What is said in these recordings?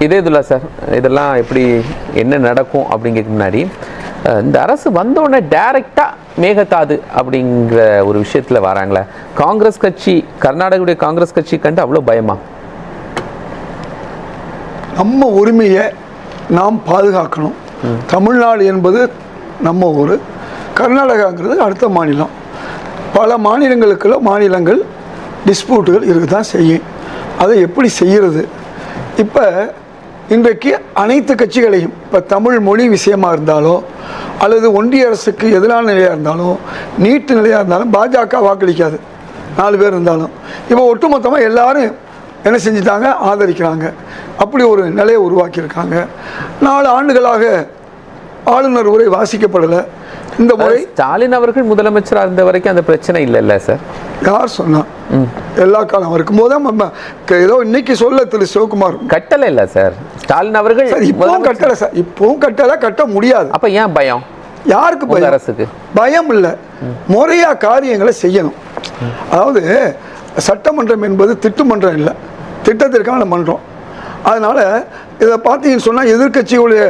இதே இதுல சார் இதெல்லாம் எப்படி என்ன நடக்கும் அப்படிங்கிறதுக்கு முன்னாடி இந்த அரசு வந்தோடனே டைரக்டா மேகதாது அப்படிங்கிற ஒரு விஷயத்துல வராங்களே, காங்கிரஸ் கட்சி, கர்நாடகாவுடைய காங்கிரஸ் கட்சி கண்டு அவ்வளோ பயமா? நம்ம உரிமையை நாம் பாதுகாக்கணும். தமிழ்நாடு என்பது நம்ம ஊர், கர்நாடகாங்கிறது அடுத்த மாநிலம். பல மாநிலங்கள் டிஸ்பியூட்டுகள் இருக்க தான் செய்யும். அதை எப்படி செய்கிறது? இப்போ இன்றைக்கு அனைத்து கட்சிகளையும், இப்போ தமிழ் மொழி விஷயமாக இருந்தாலும் அல்லது ஒன்றிய அரசுக்கு எதிரான நிலையாக இருந்தாலும், நீட்டு நிலையாக இருந்தாலும் பாஜக வாக்களிக்காது. 4 பேர் இருந்தாலும் இப்போ ஒட்டுமொத்தமாக எல்லாரும் என்ன செஞ்சுட்டாங்க? ஆதரிக்கிறாங்க. அப்படி ஒரு நிலையை உருவாக்கியிருக்காங்க. 4 ஆண்டுகளாக ஆளுநர் உரை வாசிக்கப்படலை. இந்த முறை ஸ்டாலின் அவர்கள் முதலமைச்சராக இருந்த வரைக்கும் அந்த பிரச்சனை இல்லைல்ல சார்? யார் சொன்னா? எல்லா காலம் இருக்கும்போது ஏதோ இன்னைக்கு சொல்ல திரு சிவகுமார் கட்டலை இல்லை சார். ஸ்டாலின் அவர்கள் இப்பவும் கட்டலை சார், இப்பவும் கட்டலை, கட்ட முடியாது. அப்ப ஏன் பயம்? யாருக்கு பயம்? அரசுக்கு பயம் இல்லை. முறையா காரியங்களை செய்யணும். அதாவது சட்டமன்றம் என்பது திட்டுமன்றம் இல்லை, திட்டத்திற்கான மன்றம். அதனால் இதை பார்த்தீங்கன்னு சொன்னால் எதிர்கட்சிகளுடைய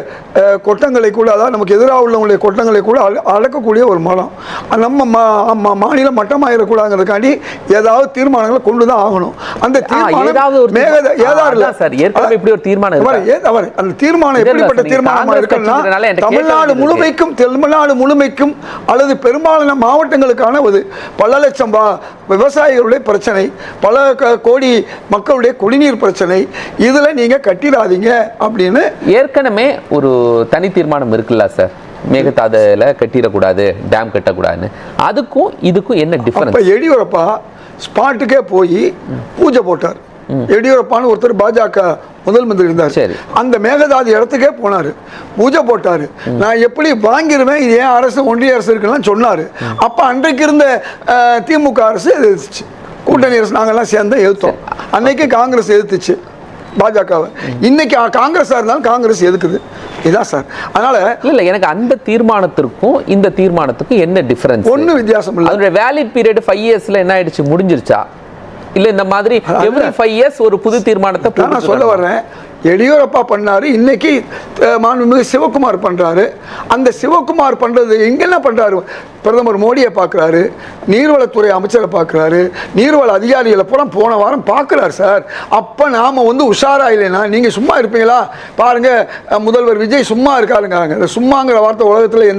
கொட்டங்களை கூட, அதாவது நமக்கு எதிராக உள்ளவங்களுடைய கொட்டங்களை கூட அடக்கக்கூடிய ஒரு மனம். நம்ம மாநிலம் மட்டமாயிடக்கூடாதுங்கிறதுக்காண்டி ஏதாவது தீர்மானங்களை கொண்டு தான் ஆகணும். அந்த தீர்மானம் எப்படிப்பட்ட தீர்மானமாக இருக்குன்னா, தமிழ்நாடு முழுமைக்கும் அல்லது பெரும்பாலான மாவட்டங்களுக்கான பல லட்சம் விவசாயிகளுடைய பிரச்சனை, பல கோடி மக்களுடைய குடிநீர் பிரச்சனை, இதில் நீங்கள் கட்டிடாதீங்க அப்படின்னு ஏற்கனவே ஒரு தனி தீர்மானம் இருக்குல்ல சார், மேகதாதுல கட்டிடக்கூடாது, டேம் கட்டக்கூடாதுன்னு. அதுக்கும் இதுக்கும் என்ன டிஃபரன்ஸ்? எடியூரப்பா ஸ்பாட்டுக்கே போய் பூஜை போட்டார். எடியூரப்பான்னு ஒருத்தர் பாஜக முதல் மந்திரி இருந்தார். அந்த மேகதாது இடத்துக்கே போனாரு, பூஜை போட்டாரு. நான் எப்படி வாங்கிருவேன், இது ஏன் அரசு ஒன்றிய அரசு இருக்குன்னு சொன்னாரு. அப்ப அன்றைக்கு இருந்த திமுக அரசு எதிர்த்துச்சு, கூட்டணி அரசு நாங்கெல்லாம் சேர்ந்து எதிர்த்தோம். அன்னைக்கு காங்கிரஸ் எதிர்த்துச்சு பாஜகவை. இன்னைக்கு காங்கிரஸா இருந்தாலும் காங்கிரஸ் எதுக்குது? இதான் சார். அதனால இல்ல, எனக்கு அந்த தீர்மானத்திற்கும் இந்த தீர்மானத்துக்கும் என்ன டிஃபரன்ஸ்? ஒன்னும் வித்தியாசம் இல்லை. அதோட வேலிட் பீரியட் 5 இயர்ஸ்ல என்ன ஆயிடுச்சு, முடிஞ்சிருச்சா? இல்ல இந்த மாதிரி எவ்ரி 5 இயர்ஸ் ஒரு புது தீர்மானத்தை நான் சொல்ல வர்றேன். எடியூரப்பா பண்ணாரு, இன்னைக்கு மாண்புமிகு சிவகுமார் பண்றாரு. அந்த சிவகுமார் பண்றது எங்கெல்லாம் பண்றாரு? பிரதமர் மோடியை பார்க்குறாரு, நீர்வளத்துறை அமைச்சரை பார்க்குறாரு, நீர்வள அதிகாரிகளை பூரா போன வாரம் பார்க்குறாரு சார். அப்போ நாம் உஷாரா இல்லைன்னா நீங்கள் சும்மா இருப்பீங்களா? பாருங்க, முதல்வர் விஜய் சும்மா இருக்காருங்கிறாங்க. இந்த சும்மாங்கிற வார்த்தை உலகத்தில்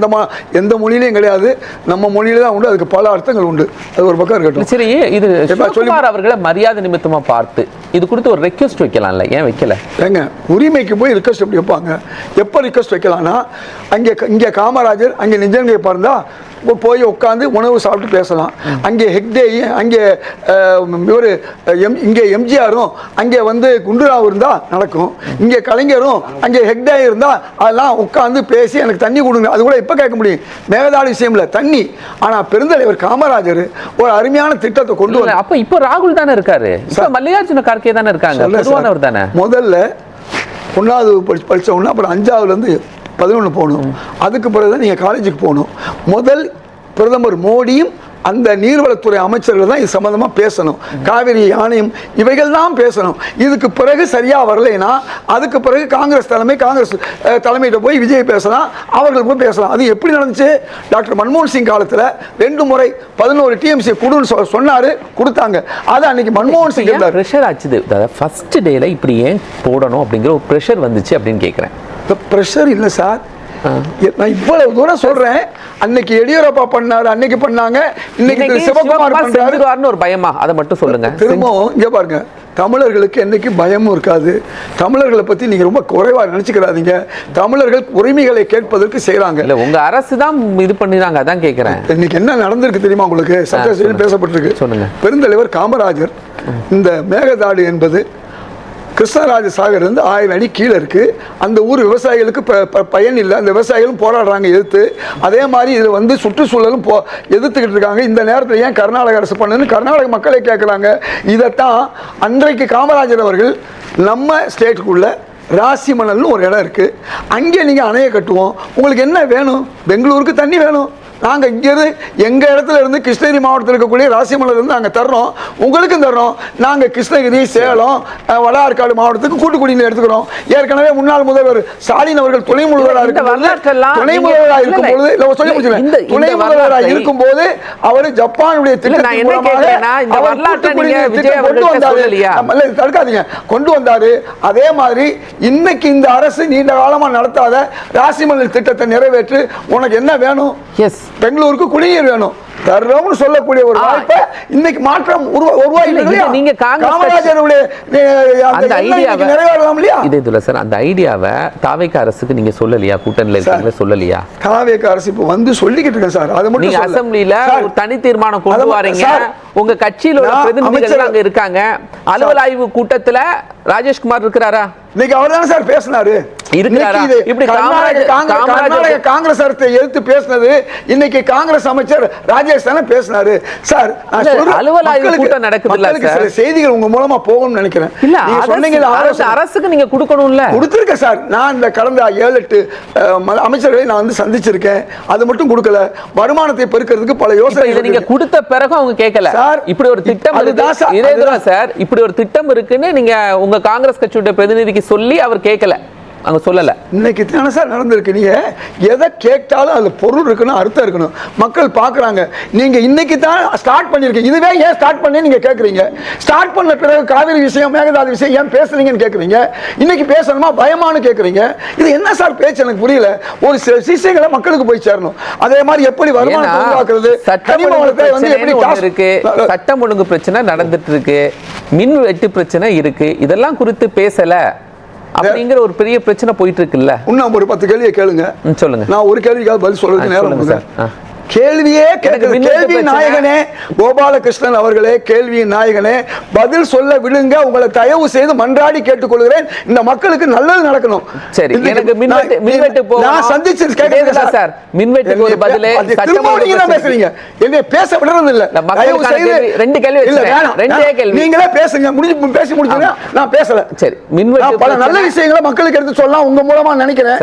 எந்த மொழியிலையும் கிடையாது, நம்ம மொழியில தான் உண்டு. அதுக்கு பல அர்த்தங்கள் உண்டு. அது ஒரு பக்கம் இருக்கட்டும். சரி, இது சிவகுமார் அவர்களை மரியாதை நிமித்தமாக பார்த்து இது குறித்து ஒரு ரெக்வெஸ்ட் வைக்கலாம்ல, ஏன் வைக்கல? ஏங்க, உரிமைக்கு போய் ரிக்வெஸ்ட் எப்படி வைப்பாங்க? எப்போ ரிக்வெஸ்ட் வைக்கலாம்னா, இங்கே காமராஜர், அங்கே நிஜங்கை பாருந்தா போய் உட்காந்து உணவு சாப்பிட்டு பேசலாம். அங்கே ஹெக்டேயும், அங்கே இவர் இங்கே எம்ஜிஆரும், அங்கே குண்டுராவ் இருந்தால் நடக்கும். இங்கே கலைஞரும், அங்கே ஹெக்டே இருந்தால் அதெல்லாம் உட்காந்து பேசி எனக்கு தண்ணி கொடுங்க, அது கூட இப்போ கேட்க முடியும். மேகதாது விஷயம்ல தண்ணி. ஆனால் பெருந்தலைவர் காமராஜர் ஒரு அருமையான திட்டத்தை கொண்டு வர. அப்போ இப்போ ராகுல் தானே இருக்காரு, மல்லிகார்ஜுன கார்கே தானே இருக்காங்க. தானே முதல்ல 1வது படித்த உடனே அப்புறம் 5வதுலேருந்து 11 போகணும். அதுக்கு பிறகுதான் நீங்கள் காலேஜுக்கு போகணும். முதல் பிரதமர் மோடியும் அந்த நீர்வளத்துறை அமைச்சர்கள் தான் இது சம்பந்தமாக பேசணும். காவிரி ஆணையம் இவைகள் தான் பேசணும். இதுக்கு பிறகு சரியாக வரலைன்னா அதுக்கு பிறகு காங்கிரஸ் தலைமையிட்ட போய் விஜய் பேசலாம், அவர்கள் போய் பேசலாம். அது எப்படி நடந்துச்சு? டாக்டர் மன்மோகன் சிங் காலத்தில் 2 முறை 11 டிஎம்சி கொடுன்னு சொன்னாரு, கொடுத்தாங்க. அது அன்னைக்கு மன்மோகன் சிங் ப்ரெஷர் ஆச்சு. ஃபர்ஸ்ட் டேல இப்படி ஏன் போடணும் அப்படிங்கிற ஒரு ப்ரெஷர் வந்துச்சு அப்படின்னு கேட்குறேன். ப்ரெஷர் இல்லை சார், நான் இவ்வளவு தூரம் சொல்றேன். அன்னைக்கு எடியூரப்பா பண்ணாரு, அன்னைக்கு பண்ணாங்க, இன்னைக்கு சிவகுமார் பண்றாரு. ஒரு பயமா? அதை மட்டும் சொல்லுங்க. திரும்பவும் இங்க பாருங்க, தமிழர்களுக்கு என்னைக்கு பயமும் இருக்காது. தமிழர்களை பத்தி நீங்க ரொம்ப குறைவா நினைச்சுக்கிறாதீங்க. தமிழர்கள் உரிமைகளை கேட்பதற்கு செய்யறாங்க. இல்ல, உங்க அரசு தான் இது பண்ணிடுறாங்க, அதான் கேட்கிறேன். இன்னைக்கு என்ன நடந்திருக்கு தெரியுமா உங்களுக்கு? சட்டசபையில் பேசப்பட்டிருக்கு. சொல்லுங்க. பெருந்தலைவர் காமராஜர் இந்த மேகதாடு என்பது கிருஷ்ணராஜ சாகர் 1000 அடி கீழே இருக்கு. அந்த ஊர் விவசாயிகளுக்கு பயன் இல்லை. அந்த விவசாயிகளும் போராடுறாங்க எதிர்த்து. அதே மாதிரி இதில் சுற்றுச்சூழலும் எதிர்த்துக்கிட்டு இருக்காங்க. இந்த நேரத்தில் ஏன் கர்நாடக அரசு பண்ணுன்னு கர்நாடக மக்களை கேட்குறாங்க. இதைத்தான் அன்றைக்கு காமராஜர் அவர்கள் நம்ம ஸ்டேட்டுக்குள்ள ராசிமணல்னு ஒரு இடம் இருக்குது, அங்கே நீங்கள் அணையை கட்டுவோம், உங்களுக்கு என்ன வேணும்? பெங்களூருக்கு தண்ணி வேணும், நாங்கள் இங்கேருந்து எங்கள் இடத்துல இருந்து கிருஷ்ணகிரி மாவட்டத்தில் இருக்கக்கூடிய ராசிமலையில இருந்து நாங்கள் தர்றோம், உங்களுக்கும் தர்றோம். நாங்கள் கிருஷ்ணகிரி, சேலம், வட ஆற்காடு மாவட்டத்துக்கு கூட்டு குடிநீர் எடுத்துக்கிறோம். ஏற்கனவே முன்னாள் முதல்வர் ஸ்டாலின் அவர்கள் துணை முதல்வராக இருக்கும் போது அவர் ஜப்பானுடைய திட்டத்தின் தடுக்காதீங்க கொண்டு வந்தாரு. அதே மாதிரி இன்னைக்கு இந்த அரசு நீண்ட காலமா நடத்தாத ராசிமலை திட்டத்தை நிறைவேற்று, உனக்கு என்ன வேணும்? பெங்களூருக்கு குடிநீர் வேணும் தர்றோம்னு சொல்லக்கூடிய ஒரு வாய்ப்பை இன்னைக்கு மாற்றம் உருவாகிட்டு நீங்க காமராஜருடைய அந்த ஐடியாவை நிறைவேறலாம் இல்லையா? இதுல சார் அந்த ஐடியாவை தாவேகா அரசுக்கு நீங்க சொல்லலையா? கூட்டணியில இருக்கீங்களா, சொல்லலையா? தாவேகா அரசு இப்ப வந்து சொல்லிக்கிட்டு இருக்கேன் சார். அது மட்டும் நீங்க அசெம்பிளில ஒரு தனி தீர்மானம் கொண்டு வரீங்க. உங்க கட்சியில ஒரு பிரதிநிதிகள் அங்க இருக்காங்க. அலுவல் ஆய்வு கூட்டத்துல ராஜேஷ்குமார் இருக்கிறாரா? இன்னைக்கு அவர் தானே சார் பேசினாரு. காங்கிரஸ் அரசை எதிர்த்து பேசினது இன்னைக்கு காங்கிரஸ் அமைச்சர் ராஜேஷ் தானே பேசினாரு சார். அலுவல் ஆய்வு கூட்டம் நடக்குது. சில செய்திகள் உங்க மூலமா போகும்னு நினைக்கிறேன். நீங்க சொன்னீங்க அரசுக்கு நீங்க கொடுக்கணும்ல. கொடுத்திருக்கேன் சார். நான் இந்த கடந்த 7-8 அமைச்சர்களை நான் வந்து சந்திச்சிருக்கேன். அது மட்டும் கொடுக்கல, வருமானத்தை பெருக்கிறதுக்கு பல யோசனை நீங்க கொடுத்த பிறகு அவங்க கேட்கல. இப்படி ஒரு திட்டம் சார், இப்படி ஒரு திட்டம் இருக்குன்னு நீங்க உங்க காங்கிரஸ் கட்சியோட பிரதிநிதிக்கு சொல்லி அவர் கேட்கல, அங்க சொல்லல. இன்னைக்கு தானே சார் நடந்திருக்கு. நீங்க எதை கேட்டாலும் அதுல பொருள் இருக்கணும், அர்த்தம் இருக்கணும். மக்கள் பாக்குறாங்க. நீங்க இன்னைக்கு தான் ஸ்டார்ட் பண்ணிருக்கீங்க. இதுவே ஏன் ஸ்டார்ட் பண்ணி நீங்க கேக்குறீங்க? ஸ்டார்ட் பண்ண பிறகு காவிரி விஷயம், மேகதாது விஷயம் ஏன் பேசுறீங்கன்னு கேக்குறீங்க. இன்னைக்கு பேசணுமா பயமானு கேக்குறீங்க. இது என்ன சார் பேச்சு? எனக்கு புரியல. ஒரு சில விஷயங்களை மக்களுக்கு போய் சேரணும். அதே மாதிரி எப்படி வருமானத்தை உருவாக்குறது, கனிமவளத்தை வந்து எப்படி இருக்கு, சட்டம் ஒழுங்கு பிரச்சனை நடந்துட்டு இருக்கு, மின் வெட்டு பிரச்சனை இருக்கு, இதெல்லாம் குறித்து பேசல அப்படிங்கிற ஒரு பெரிய பிரச்சனை போயிட்டு இருக்குல்ல. இன்னும் ஒரு 10 கேள்வியை கேளுங்க. சொல்லுங்க. நான் ஒரு கேள்விக்காக பதில் சொல்றதுக்கு நேரம் சார். கேள்வியே கேள்வி நாயகனே கோபாலகிருஷ்ணன் அவர்களே, கேள்வி நாயகனே, பதில் சொல்ல விடுங்க. உங்களை தயவு செய்து மன்றாடி கேட்டுக்கொள்கிறேன். இந்த மக்களுக்கு நல்லது நடக்கணும். சரி, எனக்கு மின்வெட்டு நான் சந்திச்சு கேட்கிறேன் சார். மின்வெட்டுக்கு ஒரு பதிலே சட்டமன்றத்துல பேசுறீங்க, என்ன பேச விடுறது இல்ல. தயவு செய்து ரெண்டு கேள்வி இல்ல, ரெண்டே கேள்வி நீங்களே பேசுங்க. பேசி முடிச்சுங்க. நான் பேசல. சரி, மின்வெட்டு பல நல்ல விஷயங்களை மக்களுக்கு எடுத்து சொல்லலாம் உங்க மூலமா நினைக்கிறேன்.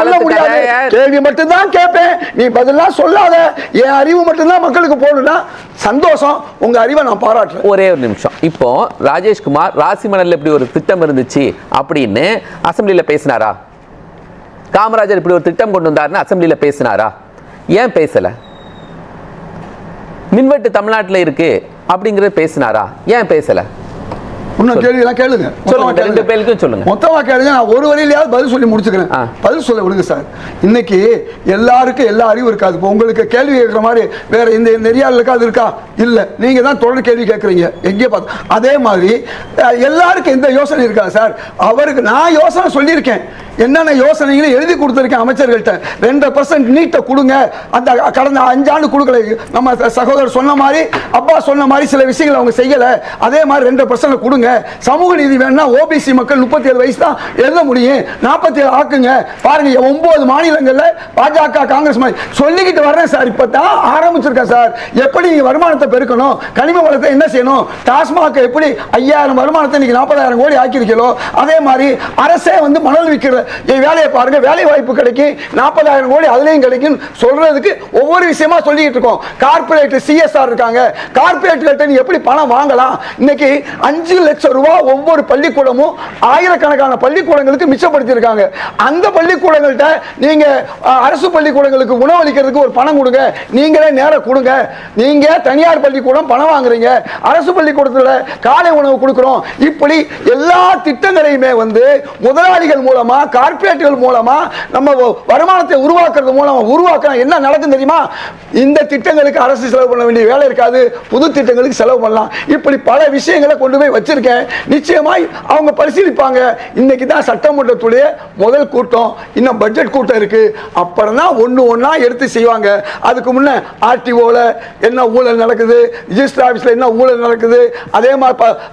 சொல்ல முடியாது. கேள்வி மட்டும் தான் கேட்பேன், நீ பதிலா சொல்லாத. என் அறிவு மட்டும்தான் மக்களுக்கு போகணும்னா சந்தோஷம். உங்க அறிவை நான் பாராட்டுறேன். ஒரே ஒரு நிமிஷம். இப்போ ராஜேஷ்குமார் ராசிமணல்ல இப்படி ஒரு திட்டம் இருந்துச்சு அப்படின்னு அசெம்பிளில பேசினாரா? காமராஜர் இப்படி ஒரு திட்டம் கொண்டு வந்தாருன்னு அசெம்பிளில பேசினாரா? ஏன் பேசல? மின்வெட்டு தமிழ்நாட்டில் இருக்கு அப்படிங்கறத பேசினாரா? ஏன் பேசல? இன்னும் கேள்வியெல்லாம் கேளுங்க. ரெண்டு பேருக்கும் சொல்லுங்க. மொத்தமா கேளுங்க. நான் ஒரு வரியிலையாவது பதில் சொல்லி முடிச்சுக்கிறேன். பதில் சொல்ல விடுங்க சார். இன்னைக்கு எல்லாருக்கும் எல்லா அறிவும் இருக்காது. இப்போ உங்களுக்கு கேள்வி கேட்குற மாதிரி வேற இந்த நெறியாளுக்கு அது இருக்கா? இல்ல. நீங்க தான் தொடர் கேள்வி கேட்குறீங்க. எங்கே பார்த்து அதே மாதிரி எல்லாருக்கும் எந்த யோசனை இருக்கா சார்? அவருக்கு நான் யோசனை சொல்லியிருக்கேன். என்னென்ன யோசனைகளை எழுதி கொடுத்துருக்கேன் அமைச்சர்கள்ட்ட. 2% நீட்டை கொடுங்க. அந்த கடந்த 5 ஆண்டு கொடுக்கல. நம்ம சகோதரர் சொன்ன மாதிரி, அப்பா சொன்ன மாதிரி சில விஷயங்களை அவங்க செய்யல. அதே மாதிரி 2% கொடுங்க. சமூக நீதி வேணும்னா ஓபிசி மக்கள் 37 வயசு தான் எழுத முடியும், 47 ஆக்குங்க. பாருங்க 9 மாநிலங்கள்ல பாஜக காங்கிரஸ் மாதிரி சொல்லிக்கிட்டு வர்றேன் சார். இப்பதான் ஆரம்பிச்சிருக்கேன் சார். எப்படி நீங்க வருமானத்தை பெருக்கணும், கனிம வளத்தை என்ன செய்யணும், டாஸ்மாக் எப்படி 5000 வருமானத்தை இன்னைக்கு 40,000 கோடி ஆக்கியிருக்கீங்களோ அதே மாதிரி அரசே வந்து மணல் விற்கிற வேலையை பாருங்க. வேலை வாய்ப்பு கிடைக்கும், 40,000 கோடி அதுலயும் கிடைக்கும் சொல்றதுக்கு ஒவ்வொரு விஷயமா சொல்லிட்டு இருக்கோம். கார்பரேட் சிஎஸ்ஆர் இருக்காங்க. கார்பரேட் எப்படி பணம் வாங்கலாம்? இன்னைக்கு 5 லட்சம் ரூபாய் ஒவ்வொரு பள்ளிக்கூடமும் ஆயிரக்கணக்கான பள்ளிக்கூடங்களுக்கு மிச்சப்படுத்தி இருக்காங்க. அந்த பள்ளிக்கூடங்கள்ட்ட நீங்க அரசு பள்ளிக்கூடங்களுக்கு உணவளிக்கிறதுக்கு ஒரு பணம் கொடுங்க. நீங்களே நேரம் கொடுங்க. நீங்க தனியார் பள்ளிக்கூடம் பணம் வாங்குறீங்க, அரசு பள்ளிக்கூடத்துல காலை உணவு கொடுக்கிறோம். இப்படி எல்லா திட்டங்களையுமே வந்து முதலாளிகள் மூலமா, கார்பரேட்டுகள் மூலமா நம்ம வருமானத்தை உருவாக்குறது மூலமா உருவாக்க என்ன நடக்கும் தெரியுமா? இந்த திட்டங்களுக்கு அரசு செலவு பண்ண வேண்டிய வேலை இருக்காது, புது திட்டங்களுக்கு செலவு பண்ணலாம். இப்படி பல விஷயங்களை கொண்டு போய் வச்சிருக்கேன். நிச்சயமாய் அவங்க பரிசீலிப்பாங்க. இன்னைக்கு தான் சட்டமன்றத்துடைய முதல் கூட்டம், இன்னும் பட்ஜெட் கூட்டம் இருக்கு. அப்புறம் தான் ஒண்ணா எடுத்து செய்வாங்க. அதுக்கு முன்ன ஆர்டிஓல என்ன ஊழல் நடக்குது, ரிஜிஸ்டர் ஆபீஸ்ல என்ன ஊழல் நடக்குது,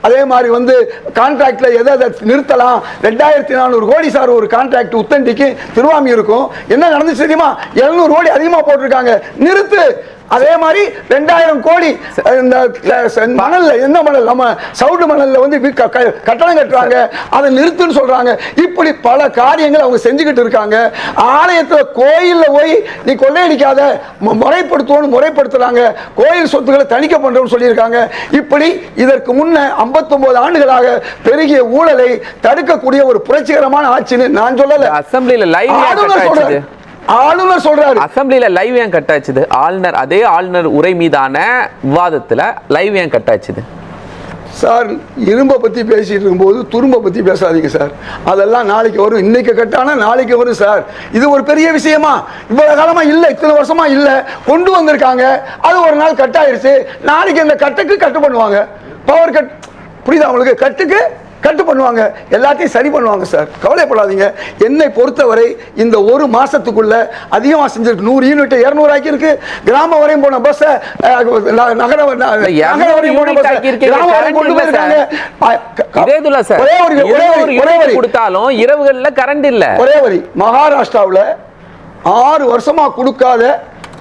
அதே மாதிரி வந்து கான்ட்ராக்ட்ல எதை நிறுத்தலாம். 2400 கோடி சார் ஒரு கான்ட்ராக்ட் உத்தண்டிக்கு திருவாமி இருக்கும். என்ன நடந்துச்சு தெரியுமா? 700 கோடி அதிகமா போட்டிருக்காங்க. நிறுத்து. அதே மாதிரி 2000 கோடி இந்த மணல்ல என்ன மணல் நம்ம சவுடு மணல்ல வந்து கட்டணம் கட்டுறாங்க, அதை நிறுத்துன்னு சொல்றாங்க. இப்படி பல காரியங்கள் அவங்க செஞ்சுக்கிட்டு இருக்காங்க. ஆலயத்துல கோயில்ல போய் நீ கொள்ளையடிக்காத முறைப்படுத்துவோம் முறைப்படுத்துறாங்க, கோயில் சொத்துக்களை தணிக்கை பண்றோம்னு சொல்லியிருக்காங்க. இப்படி இதற்கு முன்ன 59 ஆண்டுகளாக பெருகிய ஊழலை தடுக்கக்கூடிய ஒரு புரட்சிகரமான ஆட்சின்னு நான் சொல்லல. அசெம்பிளில லைவ் ஆளுநர் சொல்றாரு. அசெம்பிளில லைவ் ஏன் கட்டாச்சுது? ஆளுநர் அதே ஆளுநர் உரை மீதான விவாதத்துல லைவ் ஏன் கட்டாச்சுது? சார், இரும்பை பத்தி பேசிட்டு இருக்கும்போது துரும்பை பத்தி பேசாதீங்க சார். அதெல்லாம் நாளைக்கு வரும். இன்னைக்கு கட்டானா நாளைக்கு வரும் சார். இது ஒரு பெரிய விஷயமா? இவ்வளவு காலமா இல்ல, இத்தனை வருஷமா இல்ல, கொண்டு வந்திருக்காங்க. அது ஒரு நாள் கட் ஆயிருச்சு. நாளைக்கு இந்த கட்டுக்கு கட்டு பண்ணுவாங்க. பவர் கட், புரியுதா உங்களுக்கு? கட்டுக்கு கட்டு பண்ணுவாங்க, எல்லாத்தையும் சரி பண்ணுவாங்க சார். கவலைப்படாதீங்க. என்னை பொறுத்தவரை இந்த ஒரு மாசத்துக்குள்ள அதிகமாக செஞ்சிருக்கு. 100 யூனிட் 200 ஆக்கி இருக்கு. கிராம வரையும் போன பஸ் நகர வரையும் போன பஸ் கிராம வரையும் கொண்டு போயிருக்காங்க. கொடுத்தாலும் இரவுகள்ல கரண்ட் இல்ல. ஒரே வரி, மகாராஷ்டிராவில் 6 வருஷமா கொடுக்காத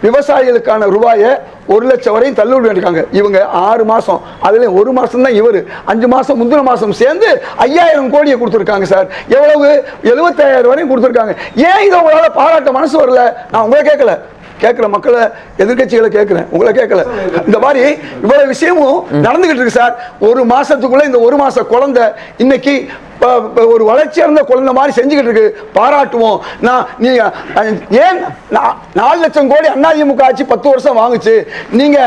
விவசாயிகளுக்கான ரூபாயை 1 லட்சம் வரையும் தள்ளுபடி பண்ணிருக்காங்க. இவங்க 6 மாசம், அதுல 1 மாசம் தான் இவரு 5 மாசம் முந்தின மாசம் சேர்ந்து 5000 கோடியை கொடுத்துருக்காங்க சார். எவ்வளவு? 75000 வரையும் கொடுத்துருக்காங்க. ஏன் இதை உங்களால பாராட்ட மனசு வரல? நான் உங்களை கேட்கல, கேட்கிற மக்களை, எதிர்கட்சிகளை கேட்கிறேன், உங்களை கேட்கல. இந்த மாதிரி இவ்வளவு விஷயமும் நடந்துகிட்டு இருக்கு சார். 1 மாசத்துக்குள்ள இந்த 1 மாச குழந்தை இன்னைக்கு ஒரு வளர்ச்சி அடைந்த குழந்தை மாதிரி செஞ்சுக்கிட்டு இருக்கு. பாராட்டுவோம். நீங்க ஏன் 4 லட்சம் கோடி அதிமுக ஆட்சி 10 வருஷம் வாங்குச்சு, நீங்க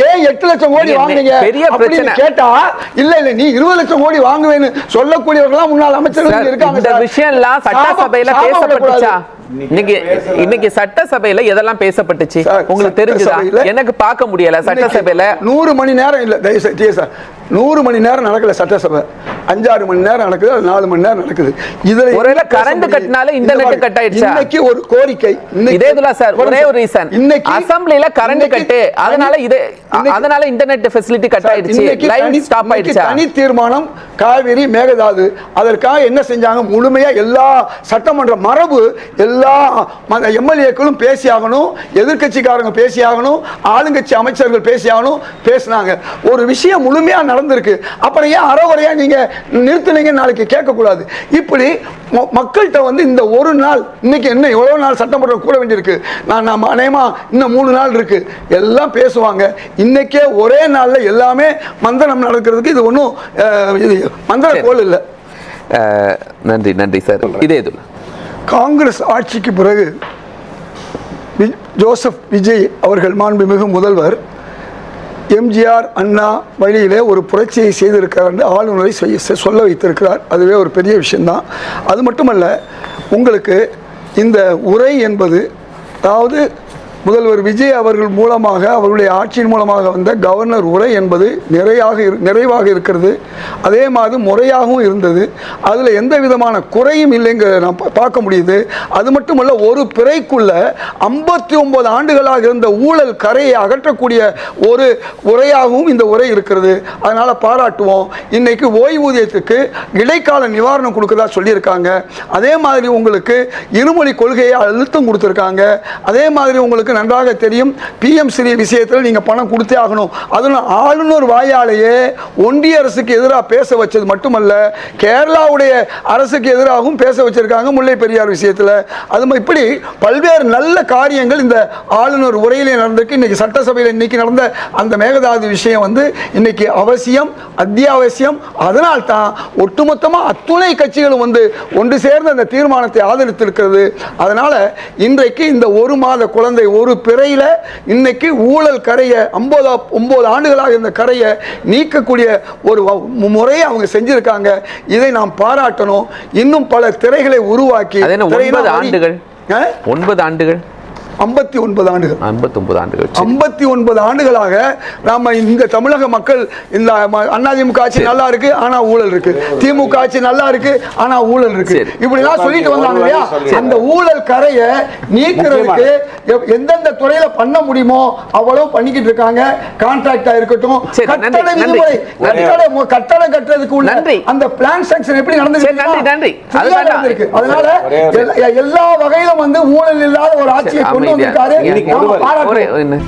ஏன் 8 லட்சம் கோடி வாங்குனீங்க அப்படின்னு கேட்டா, இல்ல இல்ல நீ 20 லட்சம் கோடி வாங்குவேன்னு சொல்லக்கூடியவர்களாம் முன்னாள் அமைச்சர்கள் இருக்காங்க. இந்த விஷயம் எல்லாம் சட்டசபையில பேசப்பட்டுச்சா? இன்னைக்கு சட்டசபையில எதெல்லாம் பேசப்பட்டுச்சு உங்களுக்கு தெரிஞ்சுதா? எனக்கு பார்க்க முடியல. சட்டசபையில 100 மணி நேரம் இல்ல, 100 மணி நேரம் நடக்கல சட்டசபை. 5-6 மணி நேரம் நடக்குது, 4 மணி நேரம் நடக்குது. இதுல ஒருவேளை கரண்ட் கட்னால இன்டர்நெட் கட் ஆயிடுச்சா? இன்னைக்கு ஒரு கோரிக்கை, இதேதுல சார் ஒரே ஒரு ரீசன், இன்னைக்கு அசெம்பிளில கரண்ட் கட், அதனால இன்டர்நெட் ஃபெசிலிட்டி கட் ஆயிடுச்சு, லைவ் ஸ்டாப் ஆயிடுச்சு. தனி தீர்மானம் காவிரி மேகதாது, அதற்காக என்ன செஞ்சாங்க? முழுமையா எல்லா சட்டமன்ற மரபு எல்லா எம்எல்ஏக்களும் பேசியாகணும், எதிர்கட்சிக்காரங்க பேசியாகணும், ஆளுங்கட்சி அமைச்சர்கள் பேசியாகணும், பேசினாங்க. ஒரு விஷயம் முழுமையா நடந்திருக்கு. அப்புறம் ஏன் அறவரையா நீங்க நிறுத்துனீங்க? நாளைக்கு கேட்க கூடாது. இப்படி மக்கள்கிட்ட வந்து இந்த ஒரு நாள், இன்னைக்கு என்ன எவ்வளவு நாள் சட்டமன்றம் கூட வேண்டியிருக்கு? நான் அநேகமா இன்னும் 3 நாள் இருக்கு, எல்லாம் பேசுவாங்க. இன்னைக்கே ஒரே நாள்ல எல்லாமே மந்திரம் நடக்கிறதுக்கு இது ஒன்றும் மந்திர கோல் இல்லை. நன்றி நன்றி சார். இதே இதுல காங்கிரஸ் ஆட்சிக்கு பிறகு ஜோசப் விஜய் அவர்கள், மாண்புமிகு முதல்வர் எம்ஜிஆர் அண்ணா வழியிலே ஒரு புரட்சியை செய்திருக்கிறார் என்று ஆளுநரை சொல்ல வைத்திருக்கிறார். அதுவே ஒரு பெரிய விஷயம்தான். அது மட்டுமல்ல, உங்களுக்கு இந்த உரை என்பது, அதாவது முதல்வர் விஜய் அவர்கள் மூலமாக, அவர்களுடைய ஆட்சியின் மூலமாக வந்த கவர்னர் உரை என்பது நிறைவாக இருக்கிறது. அதே மாதிரி முறையாகவும் இருந்தது. அதில் எந்த விதமான குறையும் இல்லைங்க நான் பார்க்க முடியுது. அது மட்டுமல்ல, ஒரு பிறைக்குள்ள 59 ஆண்டுகளாக இருந்த ஊழல் கரையை அகற்றக்கூடிய ஒரு உரையாகவும் இந்த உரை இருக்கிறது. அதனால் பாராட்டுவோம். இன்னைக்கு ஓய்வூதியத்துக்கு இடைக்கால நிவாரணம் கொடுக்கறதா சொல்லியிருக்காங்க. அதே மாதிரி உங்களுக்கு இருமொழி கொள்கையை அழுத்தம் கொடுத்துருக்காங்க. அதே மாதிரி உங்களுக்கு நன்றாக தெரியும், PM ஸ்ரீ விஷயத்தில் நீங்க பணம் கொடுத்தே ஆகணும். அதுவும் ஆளுநர் வாயாலேயே ஒன்றிய அரசுக்கு எதிராக பேச வச்சது மட்டுமல்ல, கேரளாவுடைய அரசுக்கு எதிராகவும் பேச வச்சிருக்காங்க முல்லை பெரியார் விஷயத்தில். அது இப்படி பல்வேறு நல்ல காரியங்கள் இந்த ஆளுநர் உரையிலே நடந்திருக்கு. இன்னைக்கு சட்டசபையில் இன்னைக்கு நடந்த அந்த மேகதாது விஷயம் வந்து இன்னைக்கு அவசியம், அத்தியாவசியம். அதனால் தான் ஒட்டுமொத்தமாக அத்துணை கட்சிகளும் வந்து ஒன்று சேர்ந்து அந்த தீர்மானத்தை ஆதரித்திருக்கிறது. அதனால இன்றைக்கு இந்த 1 மாத குழந்தை ஒரு பிறையில இன்னைக்கு ஊழல் கரையை 59 ஆண்டுகளாக இந்த கரையை நீக்கக்கூடிய ஒரு முறையை அவங்க செஞ்சிருக்காங்க. இதை நாம் பாராட்டணும். இன்னும் பல திரைகளை உருவாக்கி 9 ஆண்டுகள் 59 ஆண்டுகள் 59 ஆண்டுகள் 59 ஆண்டுகளாக நாம இந்த தமிழக மக்கள் இந்த அதிமுக ஆட்சி நல்லா இருக்கு ஆனா ஊழல் இருக்கு, திமுக ஆட்சி நல்லா இருக்கு ஆனா ஊழல் இருக்கு, இப்படி எல்லாம் சொல்லிட்டு வந்தாங்க இல்லையா? அந்த ஊழல் கரையை நீக்கிறதுக்கு எந்தெந்த துறையில பண்ண முடியுமோ அவ்வளவு பண்ணிக்கிட்டு இருக்காங்க. கான்ட்ராக்டா இருக்கட்டும், கட்டட விதிமுறை, கட்டடம் கட்டுறதுக்கு உள்ள அந்த பிளான் செக்ஷன் எப்படி நடந்துருக்கு. அதனால எல்லா வகையிலும் வந்து ஊழல் இல்லாத ஒரு ஆட்சியை கொண்டு வந்திருக்காரு. நீங்க நாம பாராட்டுவோம். என்ன